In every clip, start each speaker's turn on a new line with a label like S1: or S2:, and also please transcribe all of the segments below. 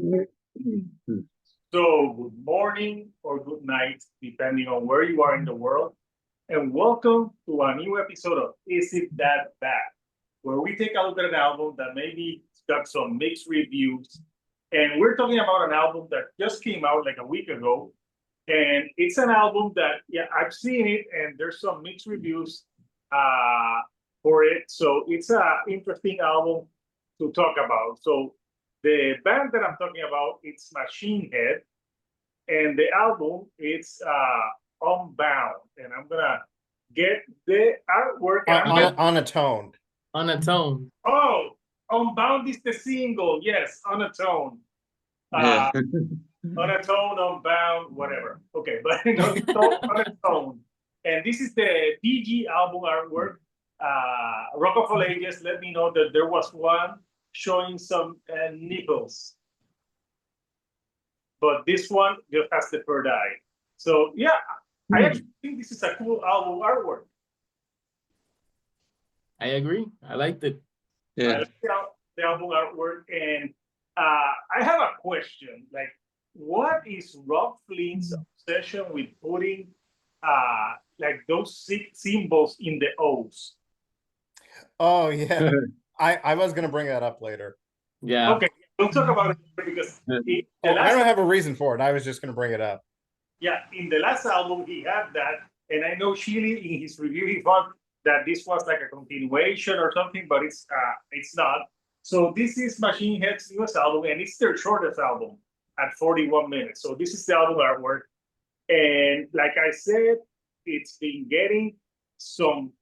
S1: So, good morning or good night, depending on where you are in the world. And welcome to a new episode of Is It That Bad? Where we take a look at an album that maybe got some mixed reviews. And we're talking about an album that just came out like a week ago. And it's an album that, yeah, I've seen it and there's some mixed reviews for it. So it's an interesting album to talk about. So the band that I'm talking about, it's Machine Head. And the album, it's Unbound. And I'm going to get the artwork.
S2: Unatøned.
S3: Unatøned.
S1: Oh, Unbound is the single. Yes, Unatøned. Unatøned, Unbound, whatever. Okay, but Unatøned. And this is the PG album artwork. Rock of All Ages let me know that there was one showing some nipples. But this one just has the third eye. So yeah, I actually think this is a cool album artwork.
S3: I agree. I liked it.
S1: Yeah. I like the album artwork, and I have a question. Like, what is Rob Flynn's obsession with putting like those symbols in the O's?
S2: Oh yeah, I was gonna bring that up later.
S3: Yeah.
S1: Okay, we'll talk about it because
S2: I don't have a reason for it. I was just gonna bring it up.
S1: Yeah, in the last album he had that, and I know Chile in his review he thought that this was like a continuation or something, but it's not. So this is Machine Head's newest album, and it's their shortest album at 41 minutes. So this is the album artwork, and like I said, it's been getting some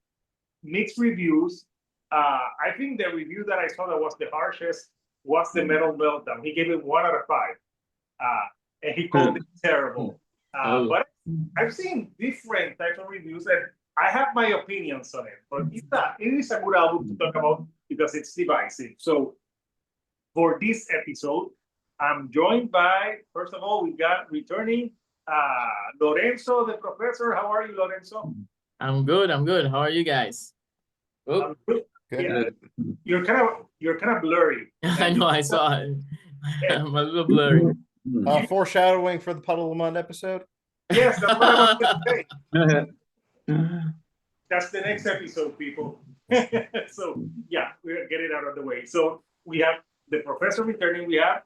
S1: mixed reviews. I think the review that I saw that was the harshest was the Metal Meltdown. He gave it 1 out of 5, and he called it terrible. But I've seen different types of reviews, and I have my opinions on it. But it is a good album to talk about because it's divisive. So for this episode, I'm joined by, first of all, we got returning Lorenzo The Professor. How are you, Lorenzo?
S3: I'm good. How are you guys?
S1: Oh. Good. Yeah. You're kind of blurry.
S3: I know. I saw it. I'm a little blurry.
S2: Foreshadowing for the Puddle of Mud episode.
S1: Yes, that's what I was going to say. That's the next episode, people. So yeah, we'll get it out of the way. So we have the Professor returning. We have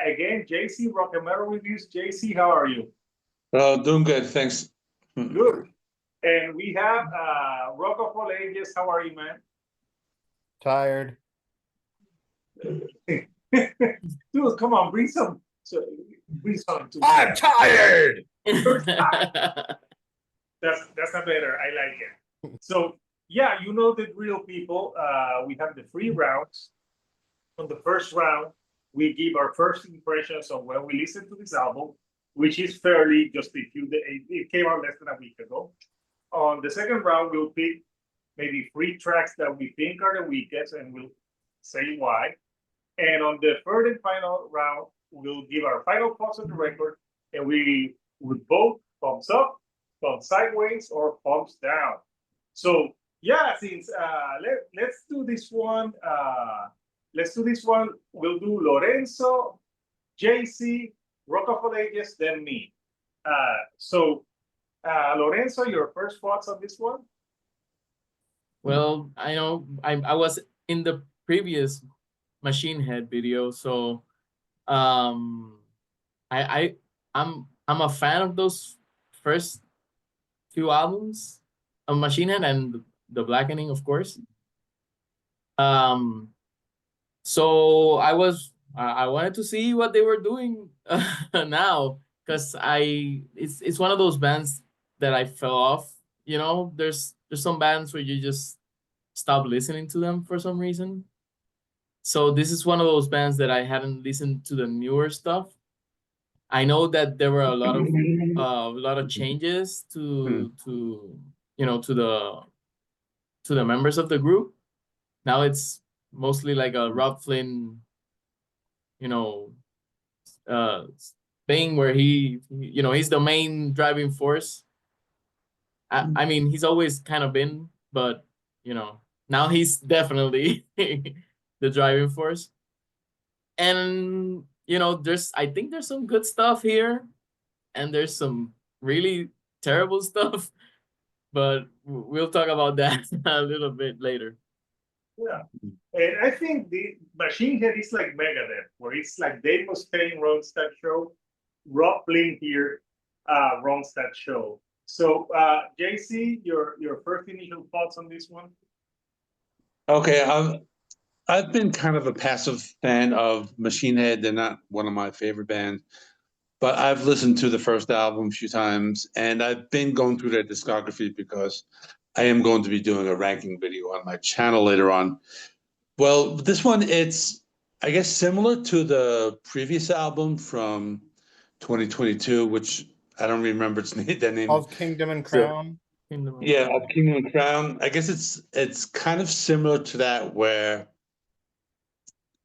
S1: again JC Rock and Metal Reviews. JC, how are you?
S4: Oh, doing good, thanks.
S1: Good. And we have Rock of All Ages. How are you, man?
S2: Tired.
S1: Dude, come on, bring some.
S2: I'm tired.
S1: That's not better. I like it. So yeah, you know the drill, people. We have the 3 rounds. On the first round, we give our first impressions on when we listen to this album, which is fairly just it came out less than a week ago. On the second round, we'll pick maybe 3 tracks that we think are the weakest, and we'll say why. And on the third and final round, we'll give our final thoughts on the record, and we would vote thumbs up, thumbs sideways, or thumbs down. So yeah, since let's do this one. We'll do Lorenzo, JC, Rock of All Ages, then me. So Lorenzo, your first thoughts on this one?
S3: Well, I know I was in the previous Machine Head video, so I'm a fan of those first few albums of Machine Head and the Blackening, of course. So I wanted to see what they were doing now, because it's one of those bands that I fell off. You know, there's some bands where you just stop listening to them for some reason. So this is one of those bands that I hadn't listened to the newer stuff. I know that there were a lot of changes to the members of the group. Now it's mostly like a Rob Flynn, thing where he's the main driving force. I mean, he's always kind of been, but now he's definitely the driving force. And you know, I think there's some good stuff here, and there's some really terrible stuff, but we'll talk about that a little bit later.
S1: Yeah. And I think the Machine Head is like Megadeth, where it's like Dave Mustaine runs that show, Rob Flynn here runs that show. So JC, your first initial thoughts on this one?
S4: Okay, I've been kind of a passive fan of Machine Head. They're not one of my favorite bands, but I've listened to the first album a few times, and I've been going through their discography because I am going to be doing a ranking video on my channel later on. Well, this one, it's, I guess, similar to the previous album from 2022, which I don't remember its name. That name.
S2: Of Kingdom and
S4: So-
S2: Crown.
S4: Yeah, of Kingdom and Crown. I guess it's kind of similar to that, where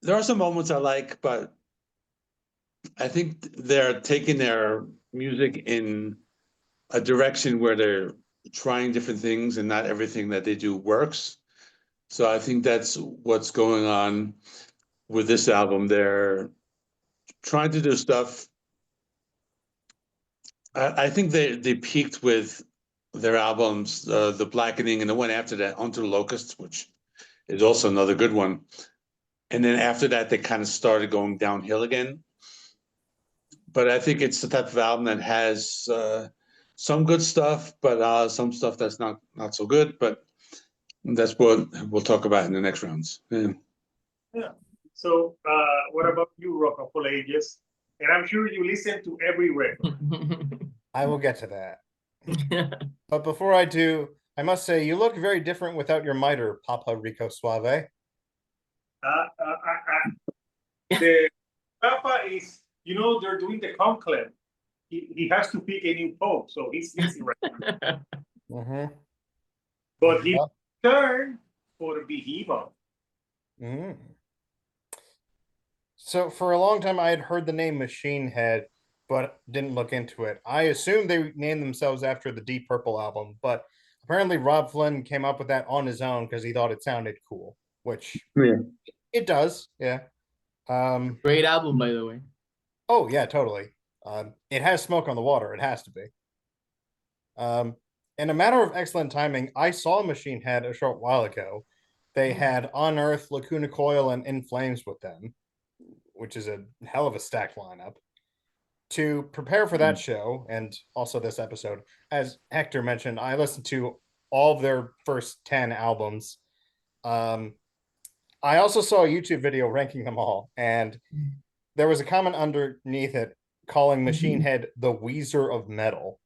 S4: there are some moments I like, but I think they're taking their music in a direction where they're trying different things, and not everything that they do works. So I think that's what's going on with this album. They're trying to do stuff. I think they peaked with their albums, The Blackening, and the one after that, Under the Locusts, which is also another good one. And then after that, they kind of started going downhill again. But I think it's the type of album that has some good stuff, but some stuff that's not so good. But that's what we'll talk about in the next rounds. Yeah.
S1: Yeah. So what about you, Rock of All Ages? And I'm sure you listen to every record.
S2: I will get to that. But before I do, I must say you look very different without your mitre, Papa Rico Suave.
S1: The Papa is, you know, they're doing the conclave. He has to pick a new pope, so he's busy right now.
S2: Mm-hmm.
S1: But he
S2: Yep.
S1: turned for the Behemoth.
S2: Mm. So for a long time, I had heard the name Machine Head, but didn't look into it. I assumed they named themselves after the Deep Purple album, but apparently Rob Flynn came up with that on his own because he thought it sounded cool, which
S4: Yeah.
S2: it does. Yeah.
S3: Great album, by the way.
S2: Oh yeah, totally. It has Smoke on the Water. It has to be. In a matter of excellent timing, I saw Machine Head a short while ago. They had On Earth, Lacuna Coil, and In Flames with them, which is a hell of a stacked lineup. To prepare for that show, and also this episode, as Hector mentioned, I listened to all of their first 10 albums. I also saw a YouTube video ranking them all, and there was a comment underneath it calling Machine Head the Weezer of metal.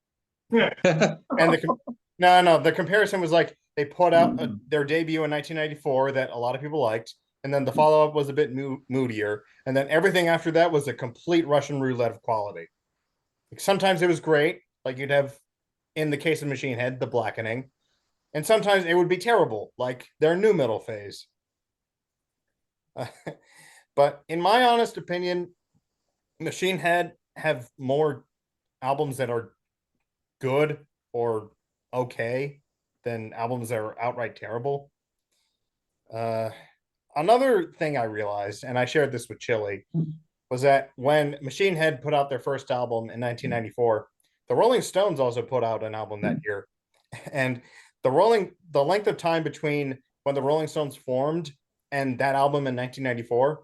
S2: And the comparison was like they put out their debut in 1994 that a lot of people liked, and then the follow-up was a bit moodier, and then everything after that was a complete Russian roulette of quality. Like, sometimes it was great, like you'd have, in the case of Machine Head, The Blackening, and sometimes it would be terrible, like their new metal phase. But in my honest opinion, Machine Head have more albums that are good or okay than albums that are outright terrible. Another thing I realized, and I shared this with Chili, was that when Machine Head put out their first album in 1994, the Rolling Stones also put out an album that year. And the length of time between when the Rolling Stones formed and that album in 1994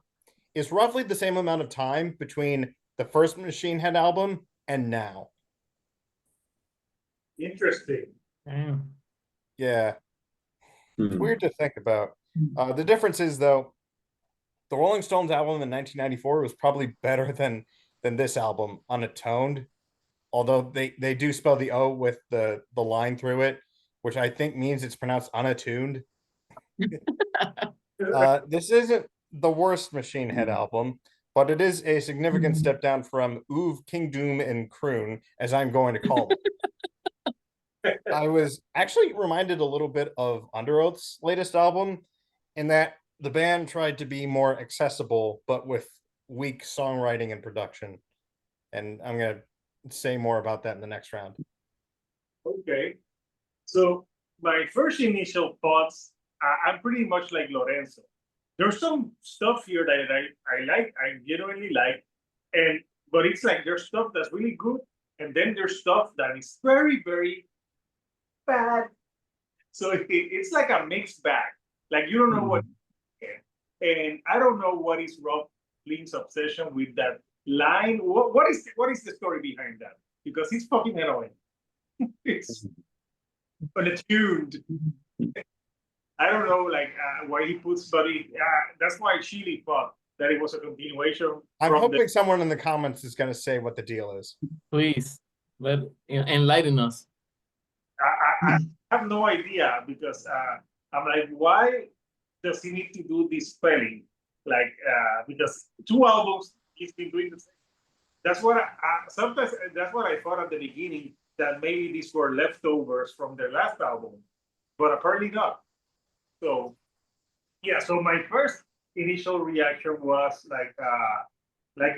S2: is roughly the same amount of time between the first Machine Head album and now.
S1: Interesting.
S2: Yeah. It's weird to think about. The difference is, though, the Rolling Stones album in 1994 was probably better than this album, Unatøned. Although they do spell the O with the line through it, which I think means it's pronounced unattuned. This isn't the worst Machine Head album, but it is a significant step down from Oov, King Doom, and Croon, as I'm going to call them. I was actually reminded a little bit of Under Oath's latest album, in that the band tried to be more accessible, but with weak songwriting and production. And I'm going to say more about that in the next round.
S1: Okay. So my first initial thoughts, I'm pretty much like Lorenzo. There's some stuff here that I like, I genuinely like, but it's like there's stuff that's really good, and then there's stuff that is very, very bad. So it's like a mixed bag. Like you don't know what, and I don't know what is Rob Flynn's obsession with that line. What is the story behind that? Because he's fucking annoying. It's unattuned. I don't know, like why he puts, but that's why Chile thought that it was a continuation.
S2: I'm hoping someone in the comments is going to say what the deal is.
S3: Please, enlighten us.
S1: I have no idea because I'm like, why does he need to do this spelling? Like, because 2 albums he's been doing the same. That's what sometimes that's what I thought at the beginning, that maybe these were leftovers from their last album, but apparently not. So yeah, so my first initial reaction was like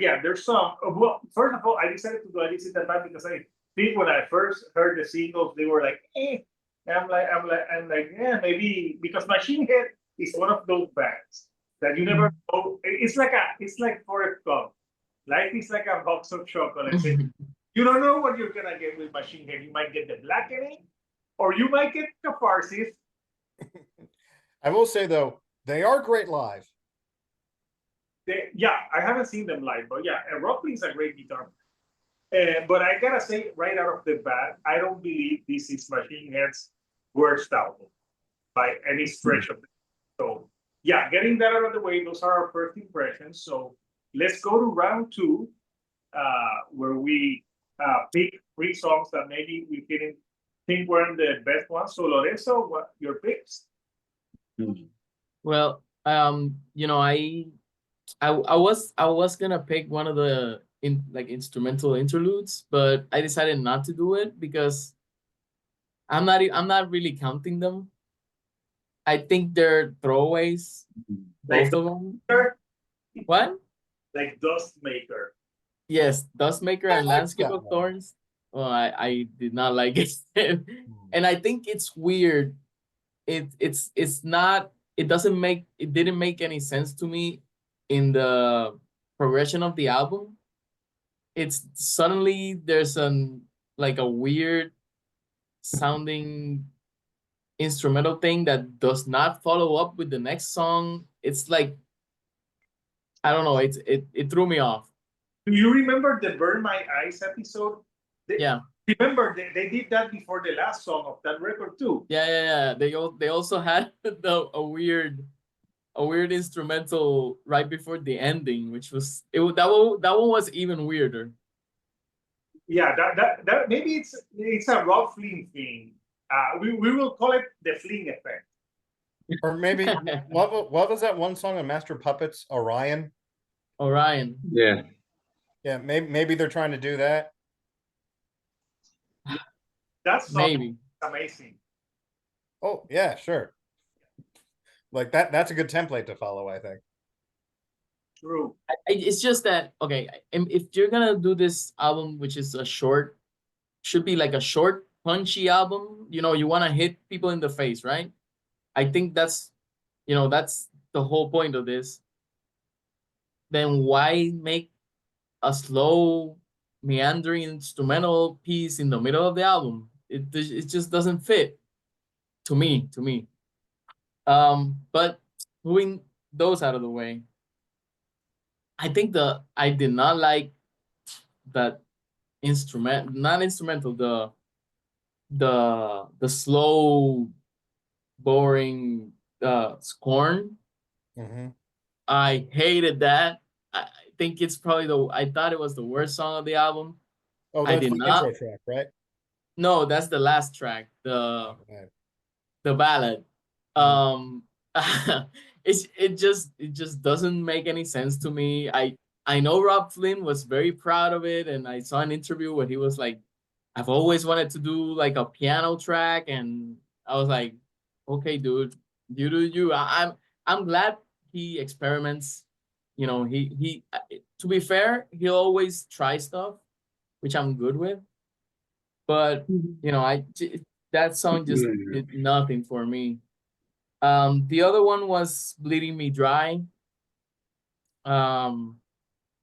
S1: yeah, there's some. Well, first of all, I decided to go. I didn't see that bad because I think when I first heard the singles, they were like, eh. And I'm like, yeah, maybe because Machine Head is one of those bands that you never know. It's like Forrest Gump. Life is like a box of chocolates. You don't know what you're gonna get with Machine Head. You might get the blackening, or you might get catharsis.
S2: I will say though, they are great live.
S1: Yeah, I haven't seen them live, but yeah, Rob Flynn is a great guitar. But I gotta say, right out of the bat, I don't believe this is Machine Head's worst album by any stretch of it. So yeah, getting that out of the way, those are our first impressions. So let's go to round 2, where we pick 3 songs that maybe we didn't think were the best ones. So Lorenzo, what your picks?
S3: Well, you know, I was gonna pick one of the instrumental interludes, but I decided not to do it because I'm not really counting them. I think they're throwaways, both of them. What?
S1: Like Dustmaker.
S3: Yes, Dustmaker and
S2: like
S3: Landscape
S2: that
S3: of
S2: one.
S3: Thorns. Well, I did not like it, and I think it's weird. It's not. It didn't make any sense to me in the progression of the album. It's suddenly there's like a weird sounding instrumental thing that does not follow up with the next song. It's like, I don't know, it threw me off.
S1: Do you remember the Burn My Eyes episode?
S3: Yeah.
S1: Remember, they did that before the last song of that record too.
S3: Yeah. They also had a weird instrumental right before the ending, which was that one was even weirder.
S1: Yeah, that maybe it's a Rob Flynn thing. We will call it the Flynn effect.
S2: Or maybe what was that one song on Master Puppets, Orion?
S3: Orion.
S4: Yeah.
S2: Yeah, maybe they're trying to do that.
S1: That's
S3: maybe
S1: amazing.
S2: Oh yeah, sure. Like that's a good template to follow, I think.
S1: True.
S3: It's just that, okay, if you're gonna do this album, which is should be like a short, punchy album, you know, you want to hit people in the face, right? I think that's the whole point of this. Then why make a slow, meandering instrumental piece in the middle of the album? It just doesn't fit to me. But moving those out of the way, I think I did not like that not instrumental, the slow, boring Scorn.
S2: Mm-hmm.
S3: I hated that. I think it's probably I thought it was the worst song of the album.
S2: Oh,
S3: I
S2: that's
S3: did
S2: the
S3: not.
S2: intro track, right?
S3: No, that's the last track, the ballad. It just doesn't make any sense to me. I know Rob Flynn was very proud of it, and I saw an interview where he was like, I've always wanted to do like a piano track, and I was like, okay, dude, you do you. I'm glad he experiments. You know, he to be fair, he'll always try stuff, which I'm good with. But you know, that song just did nothing for me. The other one was Bleeding Me Dry.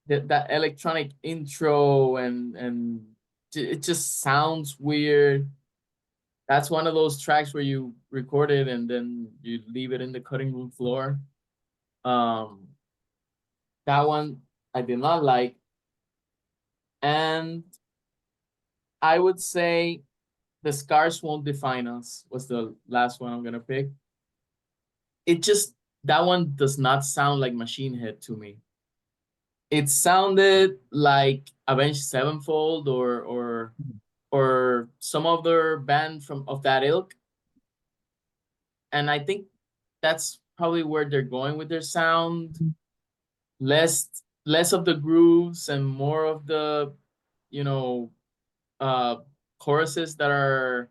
S3: that electronic intro and it just sounds weird. That's one of those tracks where you record it and then you leave it in the cutting room floor. That one I did not like. And I would say The Scars Won't Define Us was the last one I'm gonna pick. That one does not sound like Machine Head to me. It sounded like Avenged Sevenfold or some other band of that ilk. And I think that's probably where they're going with their sound. Less of the grooves and more of the, you know, choruses that are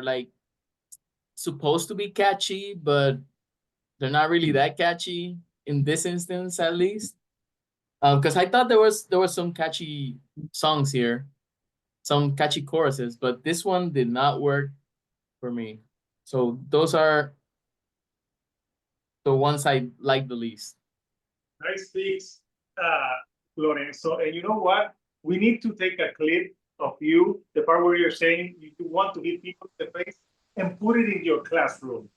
S3: like supposed to be catchy, but they're not really that catchy in this instance, at least. Because I thought there was some catchy songs here, some catchy choruses, but this one did not work for me. So those are the ones I like the least.
S1: Nice picks, Lorenzo. And you know what? We need to take a clip of you, the part where you're saying you want to hit people in the face, and put it in your classroom.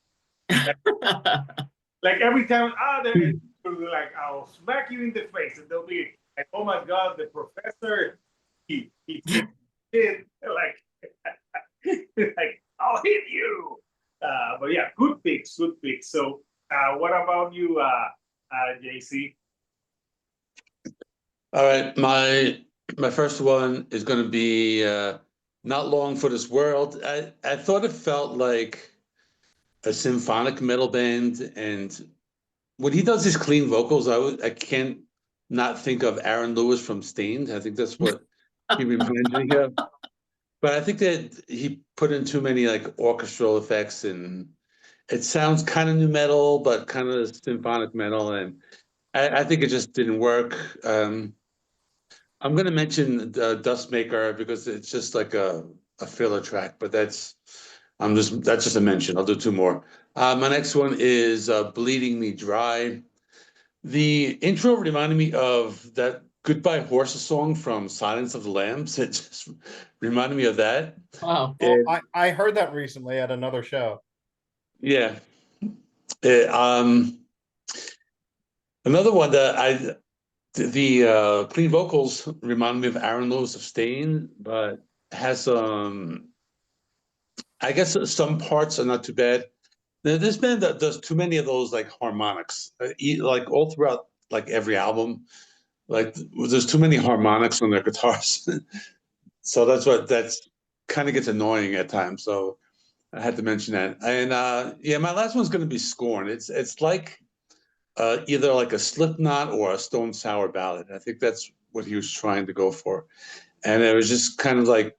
S1: Like every time, they're like, I'll smack you in the face, and they'll be like, oh my God, the professor, he did like, like, I'll hit you. But yeah, good picks, good picks. So, what about you, JC?
S4: All right, my first one is going to be Not Long for This World. I thought it felt like a symphonic metal band, and when he does his clean vocals, I can't not think of Aaron Lewis from Stained. I think that's what he reminds me of. But I think that he put in too many like orchestral effects, and it sounds kind of new metal, but kind of symphonic metal, and I think it just didn't work. I'm going to mention Dustmaker because it's just like a filler track, but that's just a mention. I'll do two more. My next one is Bleeding Me Dry. The intro reminded me of that Goodbye Horses song from Silence of the Lambs. It just reminded me of that.
S3: Wow.
S2: I heard that recently at another show.
S4: Yeah. Another one that the clean vocals remind me of Aaron Lewis of Stain, but has I guess some parts are not too bad. This band that does too many of those like harmonics, like all throughout like every album. Like there's too many harmonics on their guitars, so that's kind of gets annoying at times. So I had to mention that. And yeah, my last one's going to be Scorn. It's like either like a Slipknot or a Stone Sour ballad. I think that's what he was trying to go for, and it was just kind of like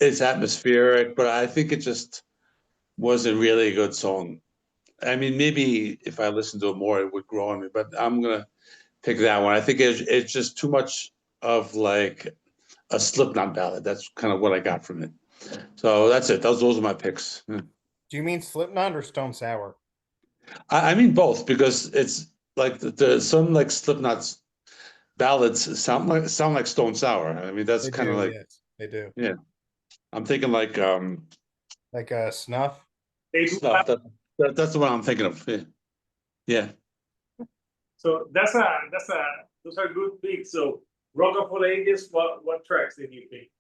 S4: it's atmospheric, but I think it just wasn't really a good song. I mean, maybe if I listened to it more, it would grow on me. But I'm gonna pick that one. I think it's just too much of like a Slipknot ballad. That's kind of what I got from it. So that's it. Those are my picks.
S2: Do you mean Slipknot or Stone Sour?
S4: I mean both because it's like some like Slipknot's ballads sound like Stone Sour. I mean that's kind of like
S2: yes, they do.
S4: Yeah. I'm thinking like
S2: Snuff.
S4: Snuff. That's the one I'm thinking of. Yeah.
S1: So those are good picks. So Rock of All Ages, what tracks did you pick?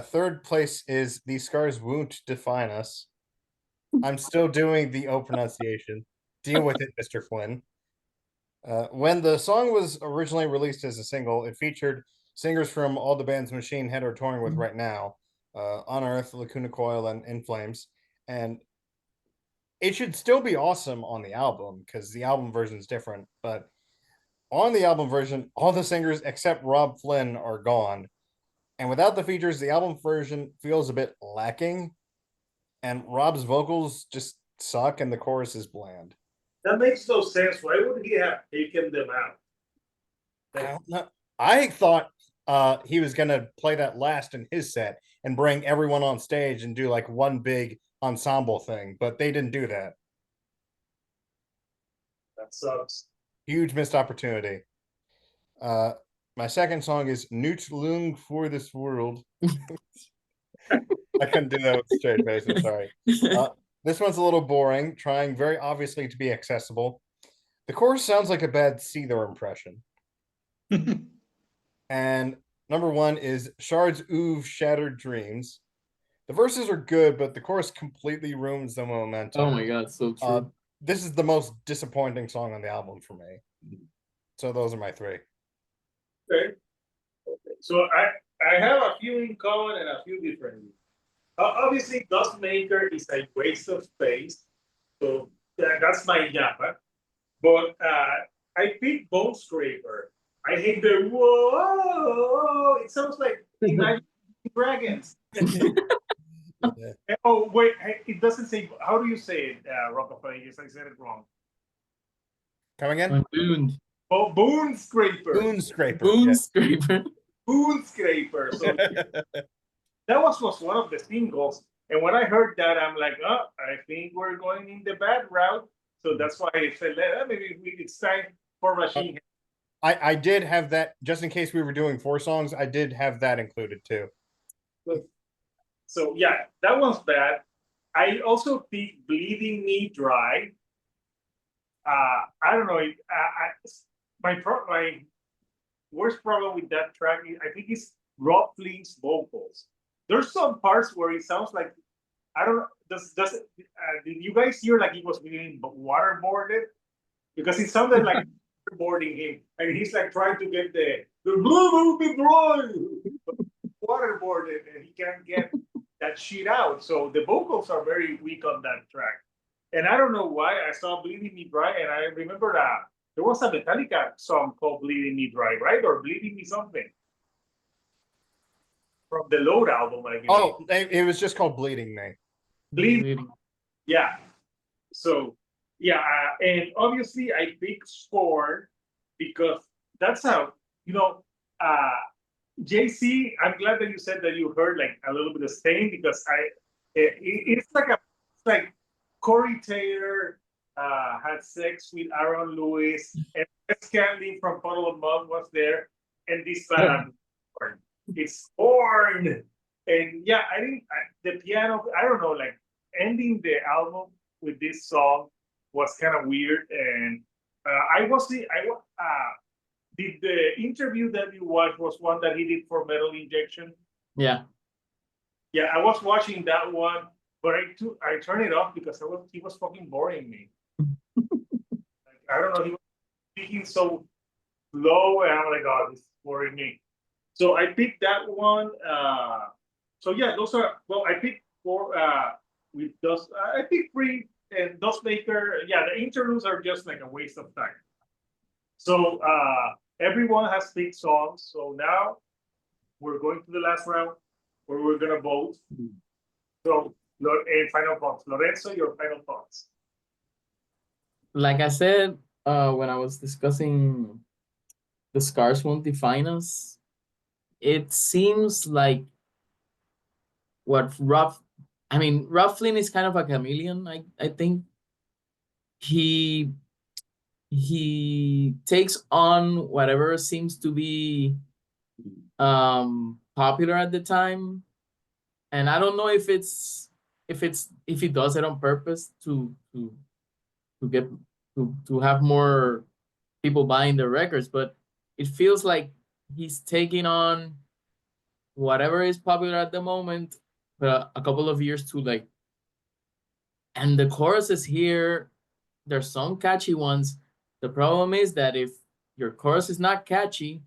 S2: Third place is The Scars Won't Define Us. I'm still doing the O pronunciation. Deal with it, Mr. Flynn. When the song was originally released as a single, it featured singers from all the bands Machine Head are touring with right now, On Earth, Lacuna Coil, and In Flames. And it should still be awesome on the album because the album version is different. But on the album version, all the singers except Rob Flynn are gone. And without the features, the album version feels a bit lacking. And Rob's vocals just suck and the chorus is bland.
S1: That makes no sense. Why would he have taken them out?
S2: I don't know. I thought he was going to play that last in his set and bring everyone on stage and do like one big ensemble thing, but they didn't do that.
S1: That sucks.
S2: Huge missed opportunity. My second song is Newt Lung for This World. I couldn't do that with a straight face. I'm sorry. This one's a little boring, trying very obviously to be accessible. The chorus sounds like a bad Seether impression. And number one is Shard's Oov Shattered Dreams. The verses are good, but the chorus completely ruins the momentum.
S3: Oh my god, so true.
S2: This is the most disappointing song on the album for me. So those are my three.
S1: Okay. So I have a few in common and a few different. Obviously, Dustmaker is a waste of space. So that's my Japa. But I picked Bone Scraper. I hate the whoa. It sounds like Imagine Dragons. Oh wait, it doesn't say. How do you say it, Rockefeller? Yes, I said it wrong.
S2: Come again?
S3: Boon.
S1: Oh, Boon Scraper.
S2: Boon Scraper.
S3: Boon
S2: Yes.
S3: Scraper.
S1: Boon Scraper. So that was one of the singles. And when I heard that, I'm like, oh, I think we're going in the bad route. So that's why I said, maybe it's time for Machine Head.
S2: I did have that, just in case we were doing 4 songs, I did have that included too.
S1: So yeah, that one's bad. I also picked Bleeding Me Dry. I don't know. My worst problem with that track, I think, is Rob Flynn's vocals. There's some parts where it sounds like, I don't know, did you guys hear like he was being waterboarded? Because it sounded like waterboarding him, and he's like trying to get the waterboarded, and he can't get that shit out. So the vocals are very weak on that track. And I don't know why. I saw Bleeding Me Dry, and I remember that there was a Metallica song called Bleeding Me Dry, right? Or Bleeding Me something. From the Load album, I guess.
S2: Oh, it was just called Bleeding Me.
S1: Bleeding. Yeah. So, yeah. And obviously, I picked Scorn because that's how, JC, I'm glad that you said that you heard like a little bit of Stain, because it's like Corey Taylor had sex with Aaron Lewis, and Scanlon from Puddle of Mud was there, and this band, it's Born. And yeah, the piano, I don't know, like ending the album with this song was kind of weird. And did the interview that you watched was one that he did for Metal Injection?
S3: Yeah.
S1: Yeah, I was watching that one, but I turned it off because he was fucking boring me. I don't know, he was speaking so low, and I'm like, oh, this is boring me. So I picked that one. So yeah, those are, well, I picked 4 with Dust. I picked 3, and Dustmaker. Yeah, the interludes are just like a waste of time. So everyone has picked songs. So now we're going to the last round where we're gonna vote. So, final thoughts, Lorenzo. Your final thoughts.
S3: Like I said, when I was discussing The Scars Won't Define Us, it seems like what Rob Flynn is kind of a chameleon. I think he takes on whatever seems to be popular at the time, and I don't know if he does it on purpose to get to have more people buying their records, but it feels like he's taking on whatever is popular at the moment, but a couple of years too late. And the choruses here, there's some catchy ones. The problem is that if your chorus is not catchy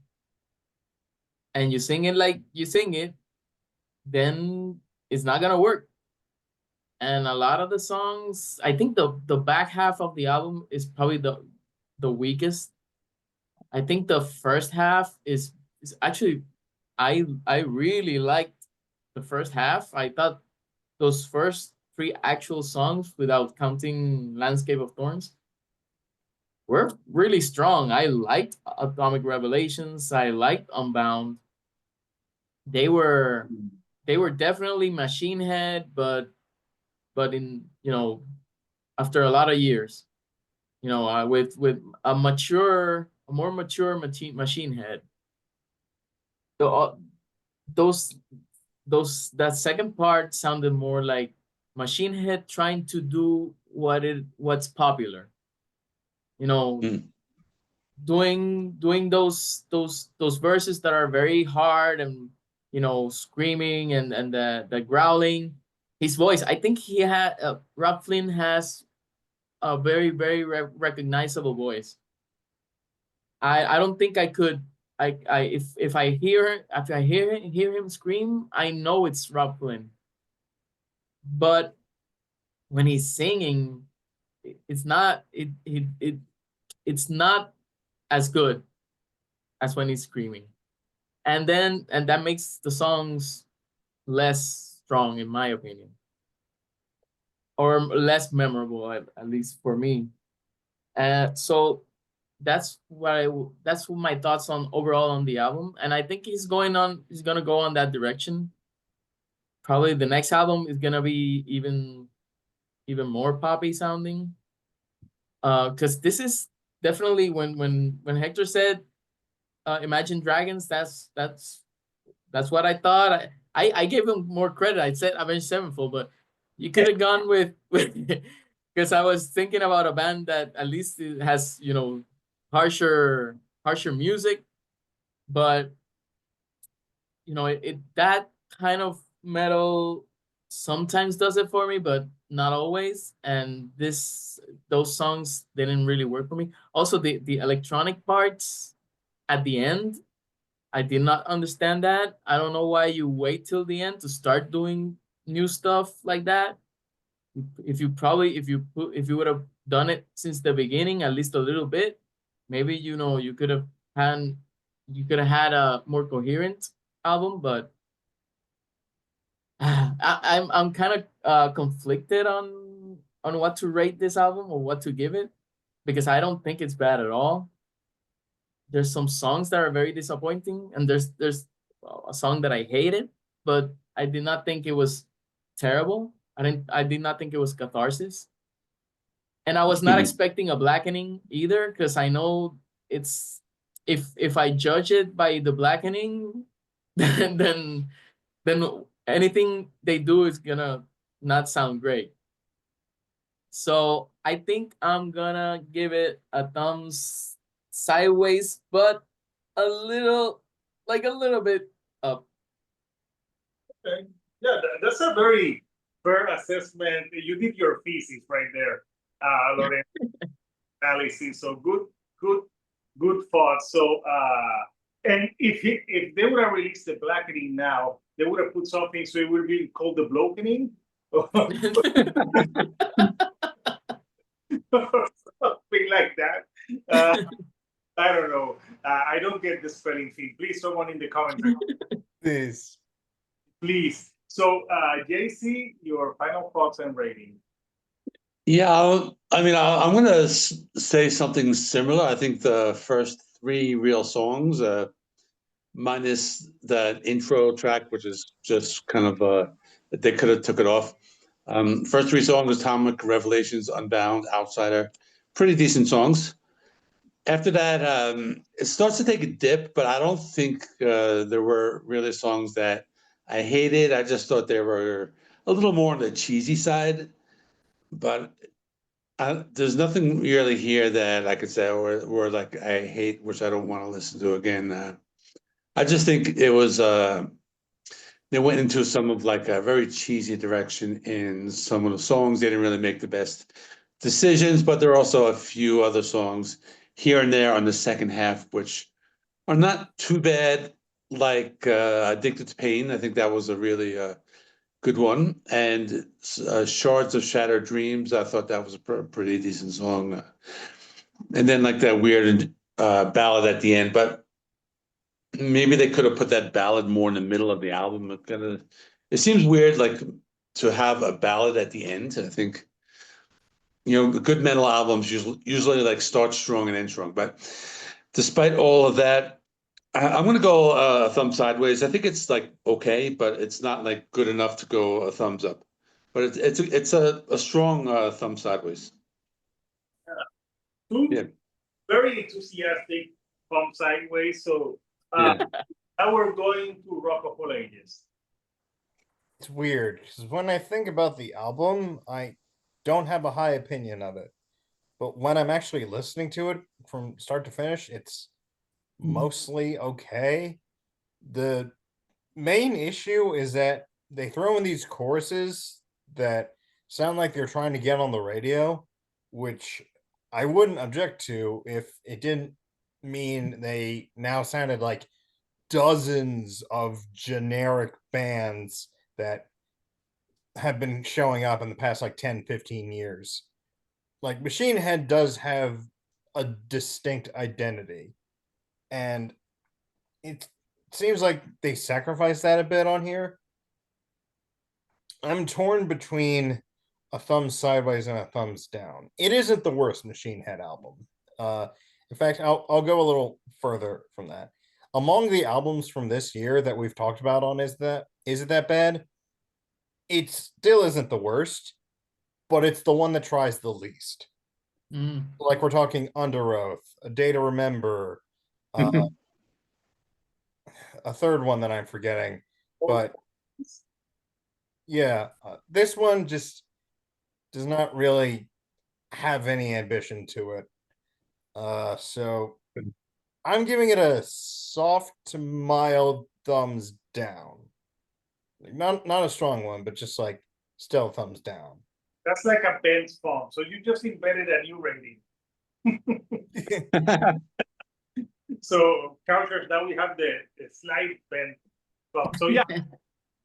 S3: and you sing it like you sing it, then it's not gonna work. And a lot of the songs, I think the back half of the album is probably the weakest. I think the first half is actually, I really liked the first half. I thought those first 3 actual songs, without counting Landscape of Thorns, were really strong. I liked Atomic Revelations. I liked Unbound. They were definitely Machine Head, but in, after a lot of years, you know, with a more mature Machine Head. The, those that second part sounded more like Machine Head trying to do what's popular. You know, doing those verses that are very hard and, you know, screaming and the growling. His voice, I think he had Rob Flynn has a very recognizable voice. I don't think I could. If I hear him scream, I know it's Rob Flynn. But when he's singing, it's not it's not as good as when he's screaming. And that makes the songs less strong, in my opinion, or less memorable, at least for me. So that's that's my thoughts on overall on the album, and I think he's gonna go on that direction. Probably the next album is gonna be even more poppy sounding. Because this is definitely when Hector said Imagine Dragons, that's what I thought. I gave him more credit. I said Avenged Sevenfold, but you could have gone with because I was thinking about a band that at least it has, you know, harsher music, but you know, it that kind of metal sometimes does it for me, but not always. And those songs didn't really work for me. Also, the electronic parts at the end, I did not understand that. I don't know why you wait till the end to start doing new stuff like that. If you would have done it since the beginning, at least a little bit, maybe, you know, you could have had a more coherent album. But I'm kind of conflicted on what to rate this album or what to give it, because I don't think it's bad at all. There's some songs that are very disappointing, and there's a song that I hated, but I did not think it was terrible. I did not think it was catharsis, and I was not expecting a blackening either, because I know it's if I judge it by the blackening, then anything they do is gonna not sound great. So I think I'm gonna give it a thumbs sideways, but a little bit up.
S1: Okay. Yeah, that's a very fair assessment. You did your thesis right there, Lorenzo. Analysis. So good thoughts. So and if they would have released the blackening now, they would have put something so it would be called the blokening. Something like that. I don't know. I don't get the spelling thing. Please, someone in the comments. Please. So, JC, your final thoughts and rating.
S4: Yeah, I mean, I'm going to say something similar. I think the first three real songs, minus that intro track, which is just kind of they could have took it off. First three songs: Atomic, Revelations, Unbound, Outsider, pretty decent songs. After that, it starts to take a dip, but I don't think there were really songs that I hated. I just thought they were a little more on the cheesy side. But there's nothing really here that I could say or like I hate, which I don't want to listen to again. I just think it was they went into some of like a very cheesy direction in some of the songs. They didn't really make the best decisions, but there are also a few other songs here and there on the second half which are not too bad, like Addicted to Pain. I think that was a really good one. And Shards of Shattered Dreams, I thought that was a pretty decent song. And then like that weird ballad at the end, but maybe they could have put that ballad more in the middle of the album. It seems weird, like to have a ballad at the end. I think, you know, good metal albums usually like start strong and end strong. But despite all of that, I'm going to go a thumb sideways. I think it's like okay, but it's not like good enough to go a thumbs up. But it's a strong thumb sideways.
S1: two
S4: Yeah.
S1: very enthusiastic from Sideways. So
S4: Yeah.
S1: now we're going to Rock of All Ages.
S2: It's weird because when I think about the album, I don't have a high opinion of it. But when I'm actually listening to it from start to finish, it's mostly okay. The main issue is that they throw in these choruses that sound like they're trying to get on the radio, which I wouldn't object to if it didn't mean they now sounded like dozens of generic bands that have been showing up in the past like 10-15 years. Like Machine Head does have a distinct identity, and it seems like they sacrifice that a bit on here. I'm torn between a thumbs sideways and a thumbs down. It isn't the worst Machine Head album. In fact, I'll go a little further from that. Among the albums from this year that we've talked about on Is It That Bad? It still isn't the worst, but it's the one that tries the least. Like we're talking Under Oath, A Day to Remember, a third one that I'm forgetting, but yeah, this one just does not really have any ambition to it. So I'm giving it a soft to mild thumbs down. Not a strong one, but just like still thumbs down.
S1: That's like a Ben's phone. So you just invented a new rating. So counters, now we have the slight Ben phone. So yeah,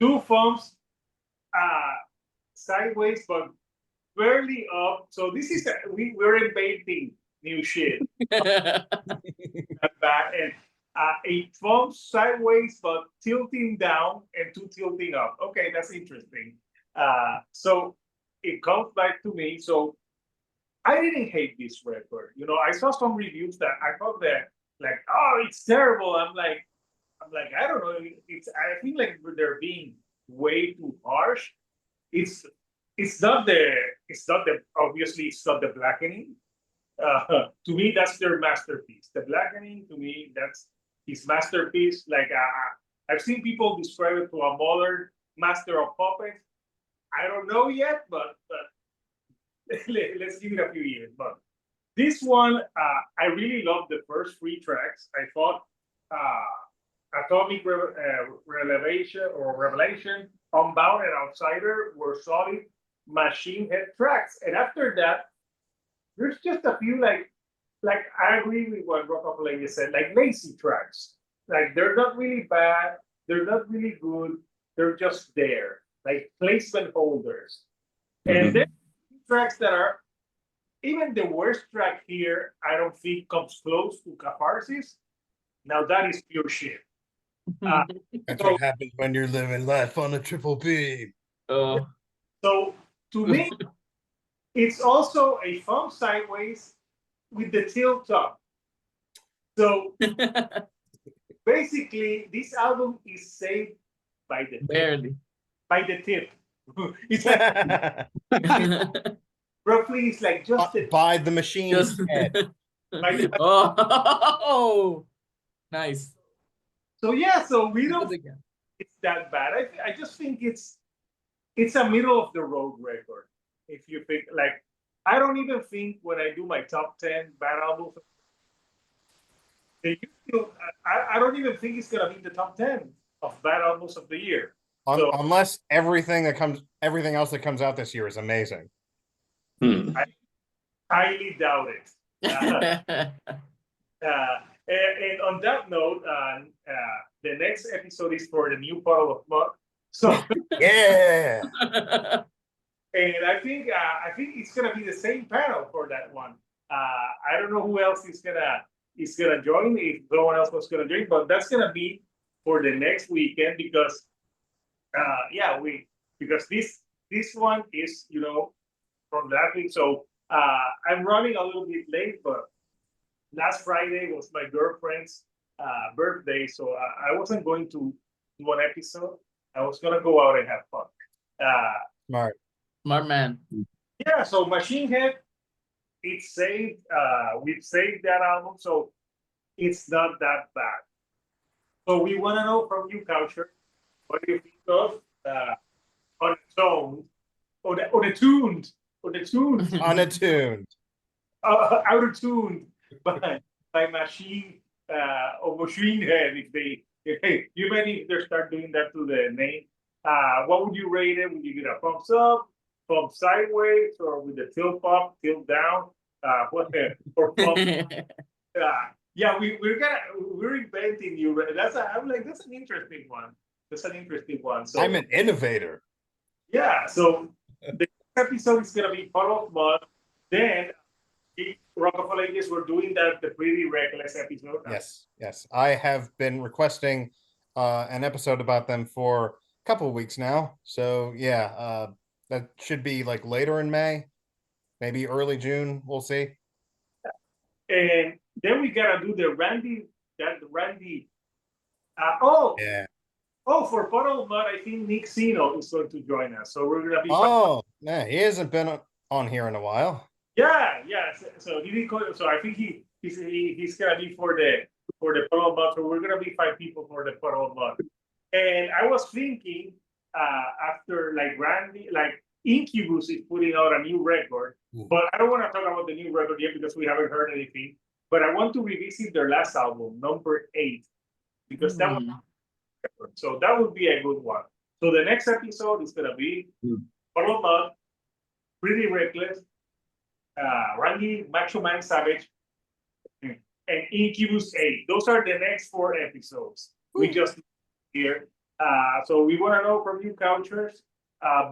S1: two phones sideways, but barely up. So this is we're inventing new shit. Back and a phone sideways, but tilting down and two tilting up. Okay, that's interesting. So it comes back to me. So I didn't hate this record. You know, I saw some reviews that I thought that like, oh, it's terrible. I'm like, I don't know. I think like they're being way too harsh. It's not the obviously it's not the Blackening. To me, that's their masterpiece. The Blackening, to me, that's his masterpiece. Like I've seen people describe it to a modern master of puppets. I don't know yet, but let's give it a few years. But this one, I really love the first three tracks. I thought Atomic Revelation, Unbound, and Outsider were solid Machine Head tracks. And after that, there's just a few like I agree with what Rock of Lady said, like lazy tracks. Like they're not really bad, they're not really good, they're just there, like placement holders. And then tracks that are even the worst track here, I don't think comes close to Catharsis. Now that is pure shit.
S2: That's what happens when you're living life on a triple B.
S3: Oh.
S1: So to me, it's also a fun sideways with the tilt up. So basically, this album is saved by the
S3: Barely.
S1: By the tip. It's like roughly it's like just
S2: by the machine head.
S3: Oh, nice.
S1: So yeah, so we don't it's that bad. I just think it's a middle of the road record. If you think like I don't even think when I do my top 10 bad albums, I don't even think it's gonna be in the top 10 of bad albums of the year. So,
S2: unless everything else that comes out this year is amazing.
S1: I highly doubt it. And on that note, the next episode is for the new Puddle of Mud. So
S2: yeah.
S1: And I think it's gonna be the same panel for that one. I don't know who else is gonna join, if no one else was gonna join, but that's gonna be for the next weekend because because this one is from last week. So I'm running a little bit late, but last Friday was my girlfriend's birthday, so I wasn't going to do an episode. I was gonna go out and have fun.
S2: Smart
S3: man.
S1: Yeah, so Machine Head, it's saved. We've saved that album, so it's not that bad. So we want to know from you, Culture, what do you think of Unatøned, Unatøned,
S2: Unattuned.
S1: Out of tune by Machine or Machine Head. If you maybe they start doing that to the name. What would you rate it? Would you get a thumbs up, thumbs sideways, or with the tilt up, tilt down? Or yeah, we're inventing new. I'm like, that's an interesting one. That's an interesting one. So
S2: I'm an innovator.
S1: yeah, so the next episode is gonna be Puddle of Mud. Then Rockefeller Ages, we're doing that the Pretty Reckless episode.
S2: Yes. I have been requesting an episode about them for a couple of weeks now. So yeah, that should be like later in May, maybe early June. We'll see.
S1: And then we gotta do the Randy.
S2: Yeah.
S1: For Puddle of Mud, I think Nick Zeno is going to join us. So we're gonna be.
S2: Oh, yeah, he hasn't been on here in a while.
S1: Yeah. So he did. So I think he's gonna be for the Puddle of Mud. So we're gonna be 5 people for the Puddle of Mud. And I was thinking, after like Randy, like Incubus is putting out a new record, but I don't want to talk about the new record yet because we haven't heard anything. But I want to revisit their last album, number 8, because that was. So that would be a good one. So the next episode is gonna be Puddle of Mud, Pretty Reckless, Randy Macho Man Savage, and Incubus 8. Those are the next 4 episodes. We just here. So we want to know from you, Couchers,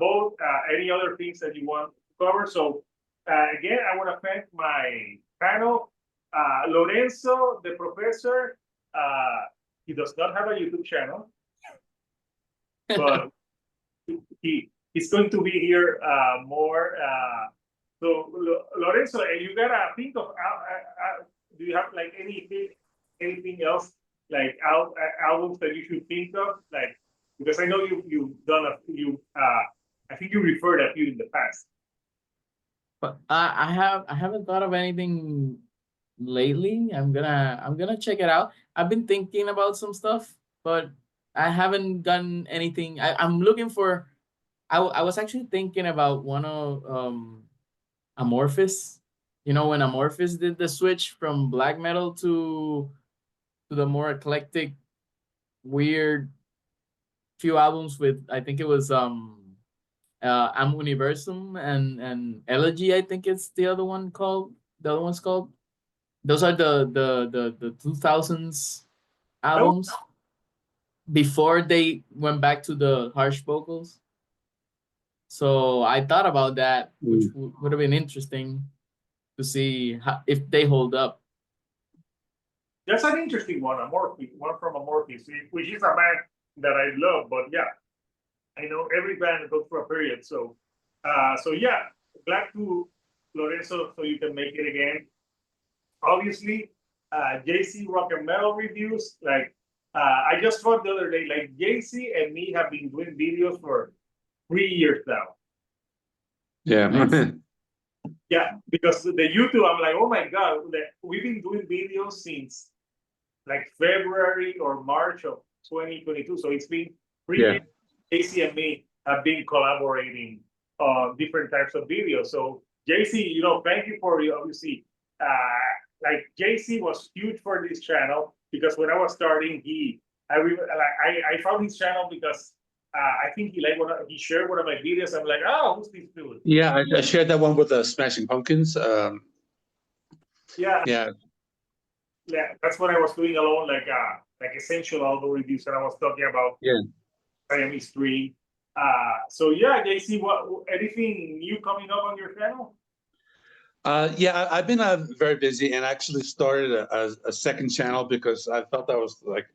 S1: both any other things that you want to cover. So again, I want to thank my panel, Lorenzo The Professor. He does not have a YouTube channel, but he's going to be here more. So Lorenzo, you gotta think of. Do you have like anything else like albums that you should think of? Like, because I know you've done I think you referred a few in the past.
S3: But I haven't thought of anything lately. I'm gonna check it out. I've been thinking about some stuff, but I haven't done anything. I'm looking for. I was actually thinking about one of Amorphis. You know, when Amorphis did the switch from black metal to the more eclectic, weird few albums with, I think it was Am Universum and Elegy, I think it's the other one called. The other one's called. Those are the 2000s albums before they went back to the harsh vocals. So I thought about that, which would have been interesting to see if they hold up.
S1: That's an interesting one, one from Amorphis, which is a band that I love. But yeah, I know every band goes through a period. So, yeah, glad to Lorenzo, so you can make it again. Obviously, JC Rock and Metal Reviews. Like, I just thought the other day, like JC and me have been doing videos for 3 years now.
S4: Yeah.
S1: Yeah, because the YouTube, I'm like, oh my God, we've been doing videos since like February or March of 2022. So it's been 3 years. JC and me have been collaborating on different types of videos. So JC, thank you for obviously, like JC was huge for this channel because when I was starting, I found his channel because I think he shared one of my videos. I'm like, oh, who's this dude?
S4: Yeah, I shared that one with Smashing Pumpkins.
S1: Yeah, that's what I was doing alone, like essential album reviews, and I was talking about Siamese Dream. So yeah, JC, anything new coming up on your channel?
S4: Yeah, I've been very busy and actually started a second channel because I felt I was like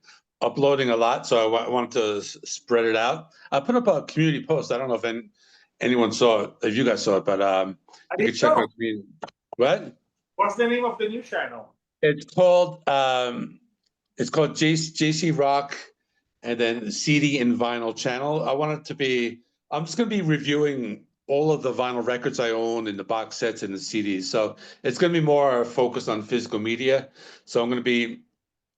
S4: uploading a lot, so I wanted to spread it out. I put up a community post. I don't know if anyone saw it, if you guys saw it, but you can check my community. What?
S1: What's the name of the new channel?
S4: It's called JC Rock and then CD and Vinyl channel. I'm just going to be reviewing all of the vinyl records I own and the box sets and the CDs. So it's going to be more focused on physical media. So I'm going to be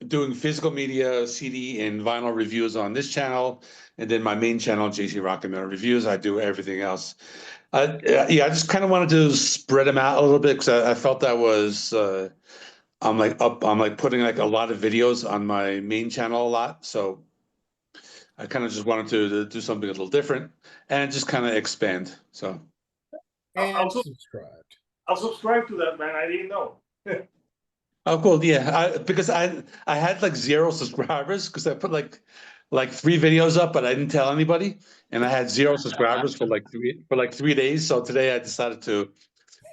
S4: doing physical media, CD and vinyl reviews on this channel. And then my main channel, JC Rock and Metal Reviews, I do everything else. Yeah, I just kind of wanted to spread them out a little bit because I felt that was, I'm like putting like a lot of videos on my main channel a lot. So I kind of just wanted to do something a little different and just kind of expand. So.
S2: And
S1: Also,
S2: subscribed.
S1: I'll subscribe to that, man. I didn't know.
S4: Oh, cool. Yeah, because I had like 0 subscribers because I put like 3 videos up, but I didn't tell anybody, and I had 0 subscribers for like 3 days. So today I decided to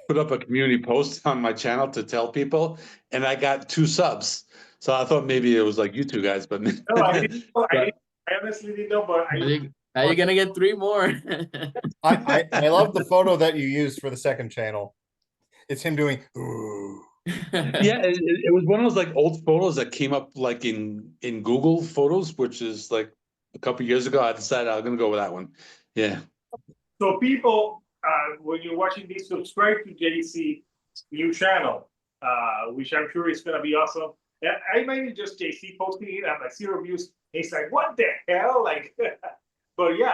S4: put up a community post on my channel to tell people, and I got 2 subs. So I thought maybe it was like you 2 guys, but
S1: No, I didn't know. I honestly didn't know, but
S3: Now you're gonna get 3 more.
S2: I love the photo that you used for the second channel. It's him doing ooh.
S4: yeah, it was one of those like old photos that came up like in Google Photos, which is like a couple years ago. I decided I'm gonna go with that one. Yeah.
S1: so people, when you're watching this, subscribe to JC's new channel, which I'm sure is gonna be awesome. And I might just JC posting it and I see reviews. It's like, what the hell? Like, but yeah,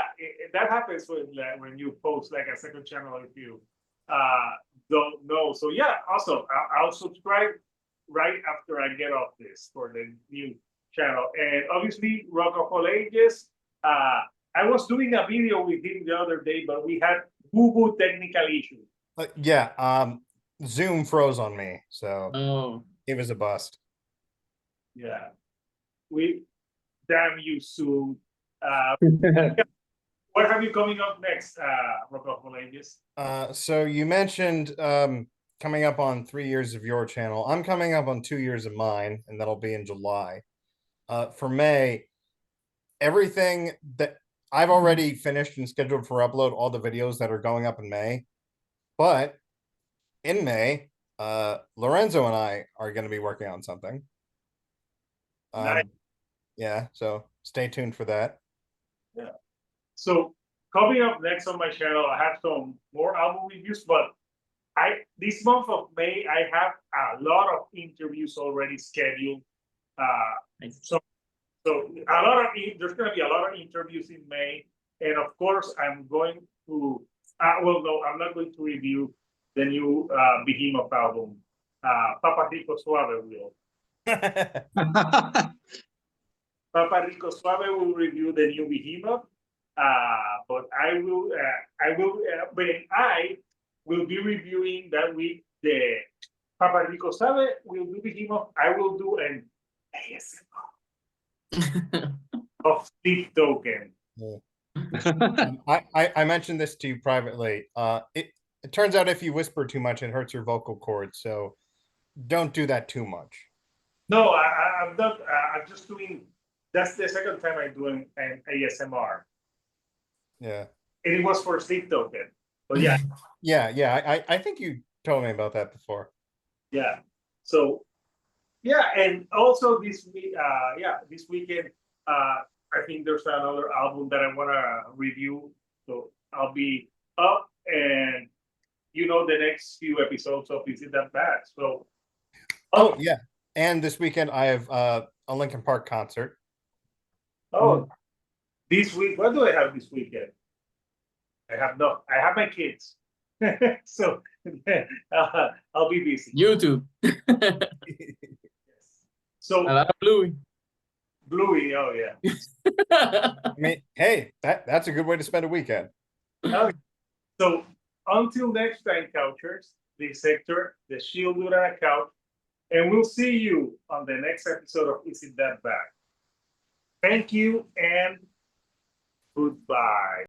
S1: that happens when you post like a second channel if you don't know. So yeah, awesome. I'll subscribe right after I get off this for the new channel. And obviously, Rock of All Ages. I was doing a video with him the other day, but we had boo-boo technical issues.
S2: Yeah, Zoom froze on me, so
S3: Oh.
S2: it was a bust.
S1: Yeah. Damn you, Zoom. What have you coming up next, Rock of All Ages?
S2: So you mentioned coming up on 3 years of your channel. I'm coming up on 2 years of mine, and that'll be in July. For May, everything that I've already finished and scheduled for upload, all the videos that are going up in May. But in May, Lorenzo and I are going to be working on something.
S1: Nice.
S2: Yeah, so stay tuned for that.
S1: Yeah. So coming up next on my channel, I have some more album reviews, but this month of May, I have a lot of interviews already scheduled. So a lot of there's going to be a lot of interviews in May, and of course, I'm going to. Well, no, I'm not going to review the new Behemoth album. Papa Rico Suave will. Papa Rico Suave will review the new Behemoth. But I will be reviewing that week the Papa Rico Suave will do Behemoth. I will do an ASMR of Steve Token.
S2: I mentioned this to you privately. It turns out if you whisper too much, it hurts your vocal cords. So don't do that too much.
S1: No, I'm not. I'm just doing. That's the second time I'm doing an ASMR.
S2: Yeah.
S1: And it was for Sleep Token. But yeah.
S2: Yeah. I think you told me about that before.
S1: Yeah. So yeah, and also this week, this weekend, I think there's another album that I wanna review. So I'll be up and the next few episodes of Is It That Bad? So
S2: oh yeah. And this weekend I have a Linkin Park concert.
S1: This week, what do I have this weekend? I have my kids. So I'll be busy.
S3: YouTube.
S1: So
S3: A lot of Bluey.
S1: Bluey, oh yeah.
S2: I mean, hey, that's a good way to spend a weekend.
S1: So until next time, couchers, the sector, the shield on a couch, and we'll see you on the next episode of Is It That Bad? Thank you and goodbye.